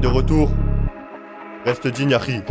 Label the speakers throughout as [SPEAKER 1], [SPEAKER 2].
[SPEAKER 1] de retour. Reste digne, Harry.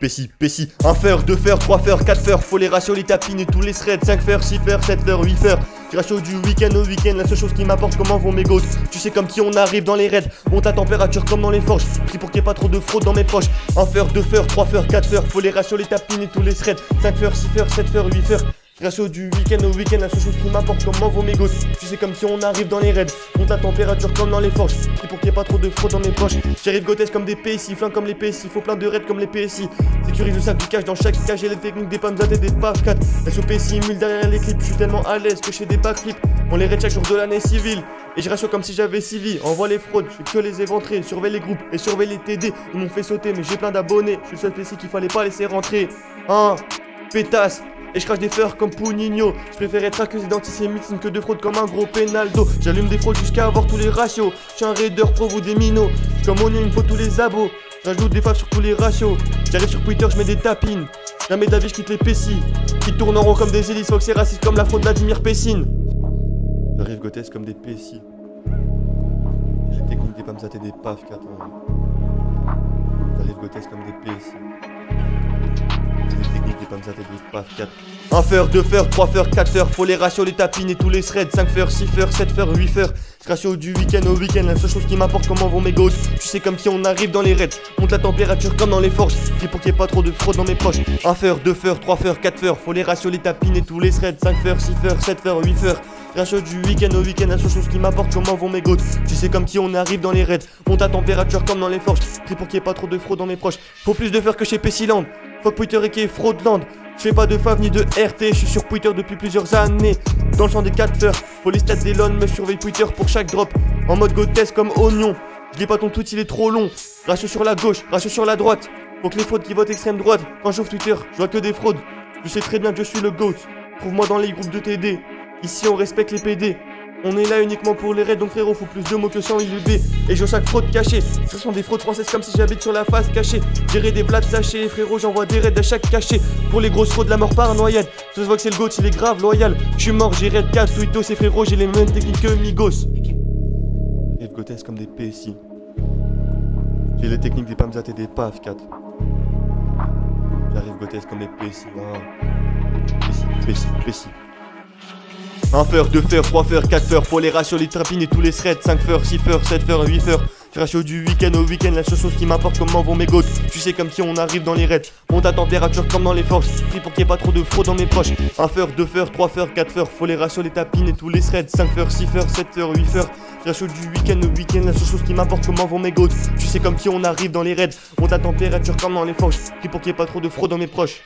[SPEAKER 1] Pessi. 1 fer, 2 fer, 3 fer, 4 fer. Faut les ratios, les tapines et tous les threads. 5 fer, 6 fer, 7 fer, 8 fer. Ratio du week-end au week-end, la seule chose qui m'apporte comment vont mes gouttes. Tu sais comme qui on arrive dans les raids. Monte la température comme dans les forges. Prie pour qu'il n'y ait pas trop de fraude dans mes poches. 1 fer, 2 fer, 3 fer, 4 fer. Faut les ratios, les tapines et tous les threads. 5 fer, 6 fer, 7 fer, 8 fer. Ratio du week-end au week-end, la seule chose qui m'apporte comment vont mes gouttes. Tu sais comme si on arrive dans les raids. Monte la température comme dans les forges. Prie pour qu'il n'y ait pas trop de fraude dans mes poches. J'arrive grotesque comme des PSI, flingue comme les PSI. Faut plein de raids comme les PSI. Sécurise le sac du cash dans chaque cage. J'ai les techniques des pommes et des PAF 4. SOPSI mule derrière les clips. Je suis tellement à l'aise que je fais des backflips. On les raid chaque jour de l'année civile. Et je ratio comme si j'avais 6 vies. Envoie les fraudes, je fais que les éventrer. Surveille les groupes et surveille les TD. Ils m'ont fait sauter mais j'ai plein d'abonnés. Je suis le seul PC qu'il fallait pas laisser rentrer. Pétasse. Et je crache des fleurs comme Punino. Je préfère être accusé d'antisémitisme que de fraude comme un gros Penaldo. J'allume des fraudes jusqu'à avoir tous les ratios. Je suis un raider pro ou des minots. Comme on il me faut tous les abos. J'ajoute des faves sur tous les ratios. J'arrive sur Twitter, je mets des tapines. Jamais d'avis, je quitte les PSI. Qui tournent en rond comme des hélices. Fox et raciste comme la fraude Vladimir Pessine. J'arrive grotesque comme des PSI. J'ai les techniques des Pamsat et des PAF 4 ans. J'arrive grotesque comme des PSI. Les techniques des Pamsat et des PAF 4. 1 fer, 2 fer, 3 fer, 4 fer. Faut les ratios, les tapines et tous les threads. 5 fer, 6 fer, 7 fer, 8 fer. Ratio du week-end au week-end, la seule chose qui m'apporte comment vont mes gouttes. Tu sais comme qui on arrive dans les raids. Monte la température comme dans les forges. Prie pour qu'il n'y ait pas trop de fraude dans mes poches. 1 fer, 2 fer, 3 fer, 4 fer. Faut les ratios, les tapines et tous les threads. 5 fer, 6 fer, 7 fer, 8 fer. Ratio du week-end au week-end, la seule chose qui m'apporte comment vont mes gouttes. Tu sais comme qui on arrive dans les raids. Monte la température comme dans les forges. Prie pour qu'il n'y ait pas trop de fraude dans mes proches. Faut plus de fer que chez Pessiland. Fuck Twitter et qui est Fraudland. Je fais pas de fav ni de RT, je suis sur Twitter depuis plusieurs années. Dans le champ des 4 fers, faut les stats d'Elon, me surveille Twitter pour chaque drop. En mode grotesque comme oignon. Je lis pas ton tweet, il est trop long. Ratio sur la gauche, ratio sur la droite. Faut que les fraudes qui votent extrême droite. Quand j'ouvre Twitter, je vois que des fraudes. Je sais très bien que je suis le GOAT. Trouve-moi dans les groupes de TD. Ici on respecte les PD. On est là uniquement pour les raids, donc frérot, faut plus de mots que 100 IUB. Et je chaque fraude cachée. Ce sont des fraudes françaises comme si j'habite sur la face cachée. Gérer des blattes sachets, frérot, j'envoie des raids à chaque cachet. Pour les grosses fraudes, la mort par noyade. Ça se voit que c'est le GOAT, il est grave loyal. Je suis mort, j'ai raid 4, Twittos et frérot, j'ai les mêmes techniques que Migos. Rive grotesque comme des PSI. J'ai les techniques des Pamsat et des PAF 4. J'arrive grotesque comme des PSI. PSI. 1 fer, 2 fer, 3 fer, 4 fer. Faut les ratios, les tapines et tous les threads. 5 fer, 6 fer, 7 fer, 8 fer. Ratio du week-end au week-end, la seule chose qui m'importe comment vont mes gouttes. Tu sais comme si on arrive dans les raids. Monte la température comme dans les forges. Prie pour qu'il n'y ait pas trop de fraude dans mes poches. 1 fer, 2 fer, 3 fer, 4 fer. Faut les ratios, les tapines et tous les threads. 5 fer, 6 fer, 7 fer, 8 fer. Ratio du week-end au week-end, la seule chose qui m'importe comment vont mes gouttes. Tu sais comme qui on arrive dans les raids. Monte la température comme dans les forges. Prie pour qu'il n'y ait pas trop de fraude dans mes proches.